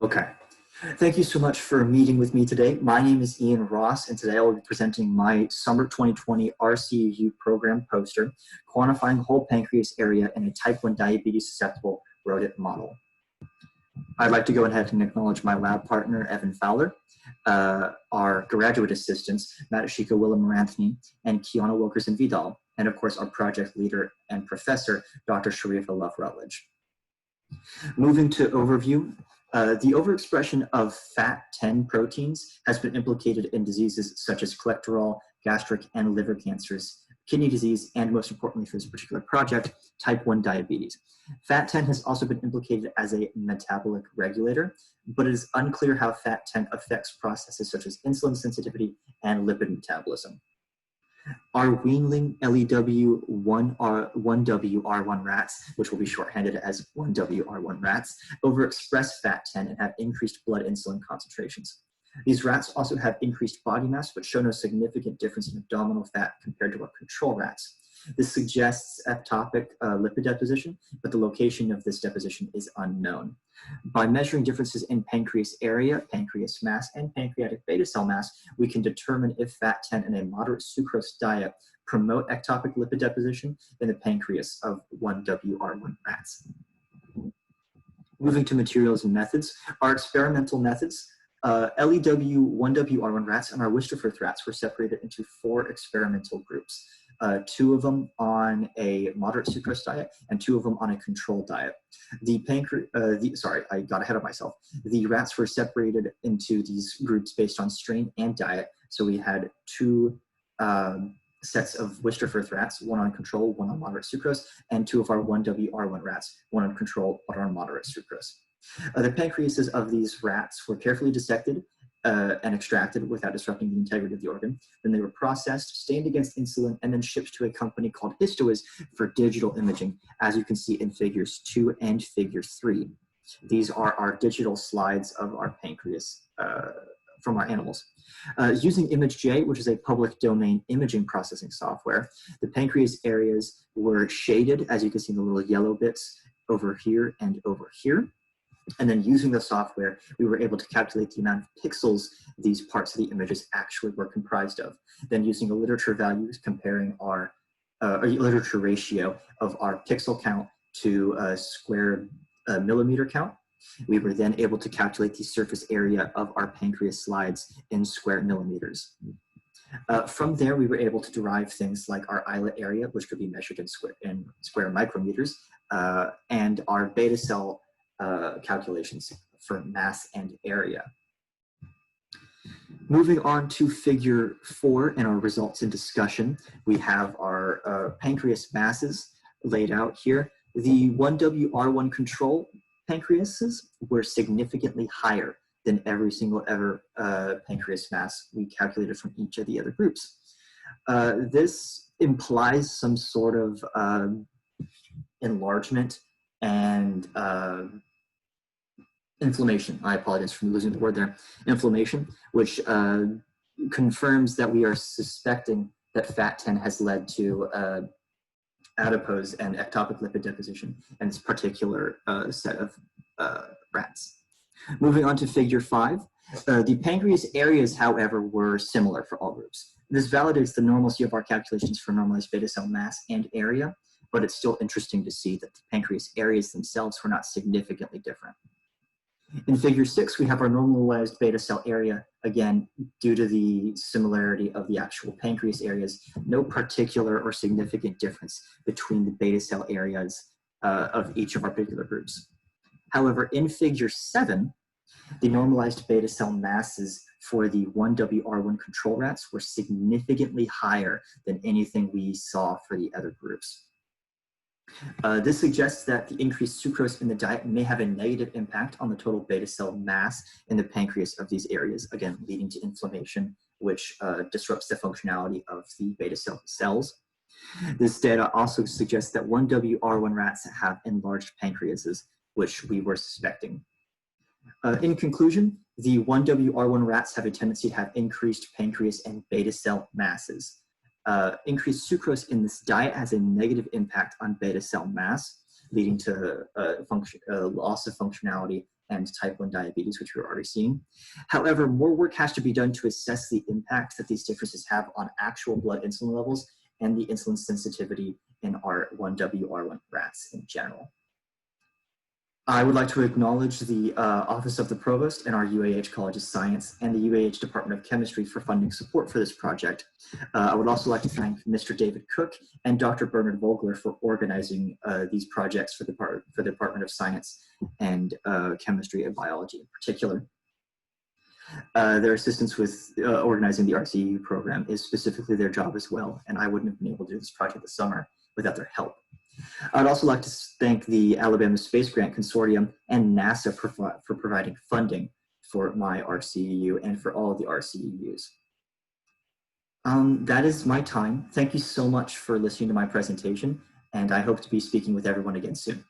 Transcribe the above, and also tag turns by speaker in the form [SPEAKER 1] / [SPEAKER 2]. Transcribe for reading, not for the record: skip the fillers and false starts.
[SPEAKER 1] Okay. Thank you so much for meeting with me today. My name is Ian Ross, and today I will be presenting my Summer 2020 RCEU program poster, Quantifying Whole Pancreas Area in a Type 1 Diabetes Susceptible Rodent Model. I'd like to go ahead and acknowledge my lab partner, Evan Fowler, our graduate assistants, Madushika, Wimalarathne, and Quiana, Wilkerson, Vidal, and of course our project leader and professor, Dr. Sharifa, Love-Rutledge. Moving to overview, the overexpression of FAT10 proteins has been implicated in diseases such as cholesterol, gastric, and liver cancers, kidney disease, and most importantly for this particular project, type 1 diabetes. FAT10 has also been implicated as a metabolic regulator, but it is unclear how FAT10 affects processes such as insulin sensitivity and lipid metabolism. Our weanling LEW1WR1 rats, which will be shorthanded as 1WR1 rats, overexpress FAT10 and have increased blood insulin concentrations. These rats also have increased body mass, but show no significant difference in abdominal fat compared to our control rats. This suggests ectopic lipid deposition, but the location of this deposition is unknown. By measuring differences in pancreas area, pancreas mass, and pancreatic beta cell mass, we can determine if FAT10 and a moderate sucrose diet promote ectopic lipid deposition in the pancreas of 1WR1 rats. Moving to materials and methods, our experimental methods, LEW1WR1 rats and our Wisterfurth rats were separated into 4 experimental groups. 2 of them on a moderate sucrose diet and 2 of them on a control diet. Sorry, I got ahead of myself. The rats were separated into these groups based on strain and diet. So we had 2 sets of Wisterfurth rats, 1 on control, 1 on moderate sucrose, and 2 of our 1WR1 rats, 1 on control, 1 on moderate sucrose. The pancreases of these rats were carefully dissected and extracted without disrupting the integrity of the organ. Then they were processed, stained against insulin, and then shipped to a company called Histoiz for digital imaging, as you can see in figures 2 and figure 3. These are our digital slides of our pancreas from our animals. Using ImageJ, which is a public domain imaging processing software, the pancreas areas were shaded, as you can see in the little yellow bits over here and over here. And then using the software, we were able to calculate the amount of pixels these parts of the images actually were comprised of. Then using a literature values comparing our literature ratio of our pixel count to a square millimeter count, we were then able to calculate the surface area of our pancreas slides in square millimeters. From there, we were able to derive things like our islet area, which could be measured in square micrometers, and our beta cell calculations for mass and area. Moving on to figure 4 and our results in discussion, we have our pancreas masses laid out here. The 1WR1 control pancreases were significantly higher than every single pancreas mass we calculated from each of the other groups. This implies some sort of enlargement and inflammation. I apologize for losing the word there. Inflammation, which confirms that we are suspecting that FAT10 has led to adipose and ectopic lipid deposition in this particular set of rats. Moving on to figure 5, the pancreas areas, however, were similar for all groups. This validates the normalcy of our calculations for normalized beta cell mass and area, but it's still interesting to see that the pancreas areas themselves were not significantly different. In figure 6, we have our normalized beta cell area. Again, due to the similarity of the actual pancreas areas, no particular or significant difference between the beta cell areas of each of our particular groups. However, in figure 7, the normalized beta cell masses for the 1WR1 control rats were significantly higher than anything we saw for the other groups. This suggests that the increased sucrose in the diet may have a negative impact on the total beta cell mass in the pancreas of these areas, again, leading to inflammation, which disrupts the functionality of the beta cell cells. This data also suggests that 1WR1 rats have enlarged pancreases, which we were suspecting. In conclusion, the 1WR1 rats have a tendency to have increased pancreas and beta cell masses. Increased sucrose in this diet has a negative impact on beta cell mass, leading to loss of functionality and type 1 diabetes, which we're already seeing. However, more work has to be done to assess the impact that these differences have on actual blood insulin levels and the insulin sensitivity in our 1W1 rats in general. I would like to acknowledge the Office of the Provost and our UAH College of Science and the UAH Department of Chemistry for funding support for this project. I would also like to thank Mr. David Cook and Dr. Bernhard Vogler for organizing these projects for the Department of Science and Chemistry and Biology in particular. Their assistance with organizing the RCEU program is specifically their job as well, and I wouldn't have been able to do this project this summer without their help. I'd also like to thank the Alabama Space Grant Consortium and NASA for providing funding for my RCEU and for all of the RCEUs. That is my time. Thank you so much for listening to my presentation, and I hope to be speaking with everyone again soon.